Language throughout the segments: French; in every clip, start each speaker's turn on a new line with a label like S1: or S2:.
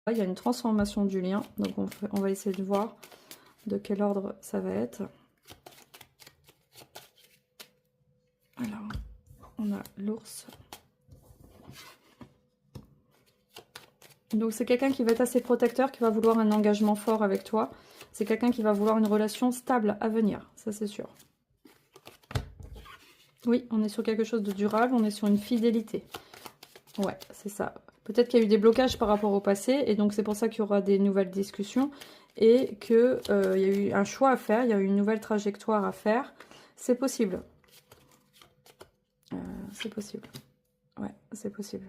S1: Il y a une transformation du lien, donc on va essayer de voir de quel ordre ça va être. Alors, on a l'ours. Donc c'est quelqu'un qui va être assez protecteur, qui va vouloir un engagement fort avec toi. C'est quelqu'un qui va vouloir une relation stable à venir, ça c'est sûr. Oui, on est sur quelque chose de durable, on est sur une fidélité. Ouais, c'est ça. Peut-être qu'il y a eu des blocages par rapport au passé, et donc c'est pour ça qu'il y aura des nouvelles discussions, et qu'il y a eu un choix à faire, il y a eu une nouvelle trajectoire à faire. C'est possible. C'est possible. Ouais, c'est possible.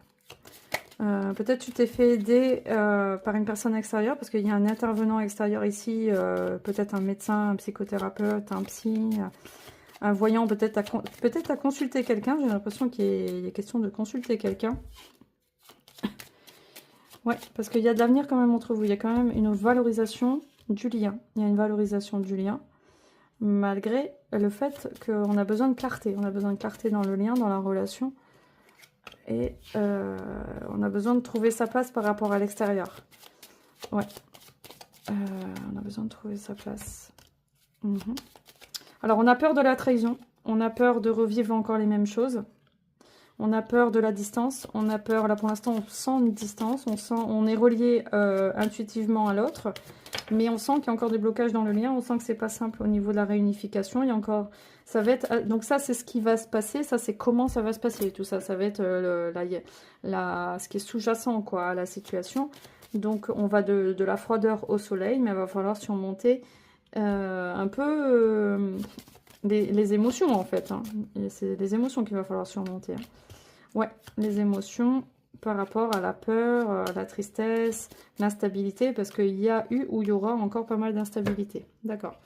S1: Peut-être tu t'es fait aider par une personne extérieure, parce qu'il y a un intervenant extérieur ici, peut-être un médecin, un psychothérapeute, un psy, un voyant, peut-être à consulter quelqu'un. J'ai l'impression qu'il est question de consulter quelqu'un. Ouais, parce qu'il y a de l'avenir quand même entre vous. Il y a quand même une valorisation du lien. Il y a une valorisation du lien, malgré le fait qu'on a besoin de clarté. On a besoin de clarté dans le lien, dans la relation. Et on a besoin de trouver sa place par rapport à l'extérieur. Ouais. On a besoin de trouver sa place. Alors, on a peur de la trahison. On a peur de revivre encore les mêmes choses. On a peur de la distance. On a peur, là pour l'instant, on sent une distance. On est relié intuitivement à l'autre. Mais on sent qu'il y a encore des blocages dans le lien. On sent que c'est pas simple au niveau de la réunification. Il y a encore... Ça va être... Donc ça, c'est ce qui va se passer. Ça, c'est comment ça va se passer. Tout ça, ça va être ce qui est sous-jacent quoi, à la situation. Donc, on va de la froideur au soleil. Mais il va falloir surmonter un peu les émotions, en fait. Hein. C'est les émotions qu'il va falloir surmonter. Hein. Ouais, les émotions par rapport à la peur, à la tristesse, l'instabilité, parce qu'il y a eu ou il y aura encore pas mal d'instabilité. D'accord.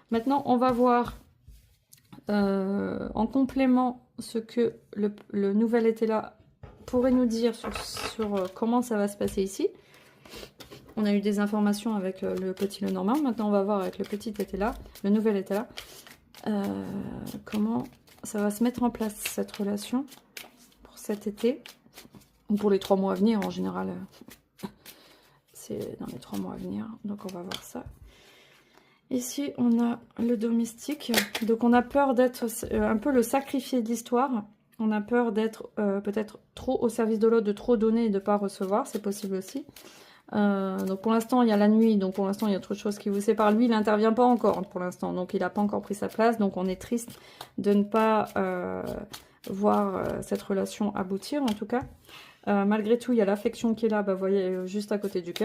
S1: Maintenant, on va voir en complément ce que le nouvel été là pourrait nous dire sur comment ça va se passer ici. On a eu des informations avec le petit le normal. Maintenant, on va voir avec le petit été là, le nouvel été là, comment ça va se mettre en place cette relation pour cet été. Ou pour les 3 mois à venir, en général, c'est dans les 3 mois à venir. Donc, on va voir ça. Ici, on a le domestique. Donc, on a peur d'être un peu le sacrifié de l'histoire. On a peur d'être peut-être trop au service de l'autre, de trop donner et de ne pas recevoir. C'est possible aussi. Donc, pour l'instant, il y a la nuit. Donc, pour l'instant, il y a autre chose qui vous sépare. Lui, il n'intervient pas encore pour l'instant. Donc, il n'a pas encore pris sa place. Donc, on est triste de ne pas voir cette relation aboutir, en tout cas. Malgré tout, il y a l'affection qui est là, bah, vous voyez, juste à côté du cœur.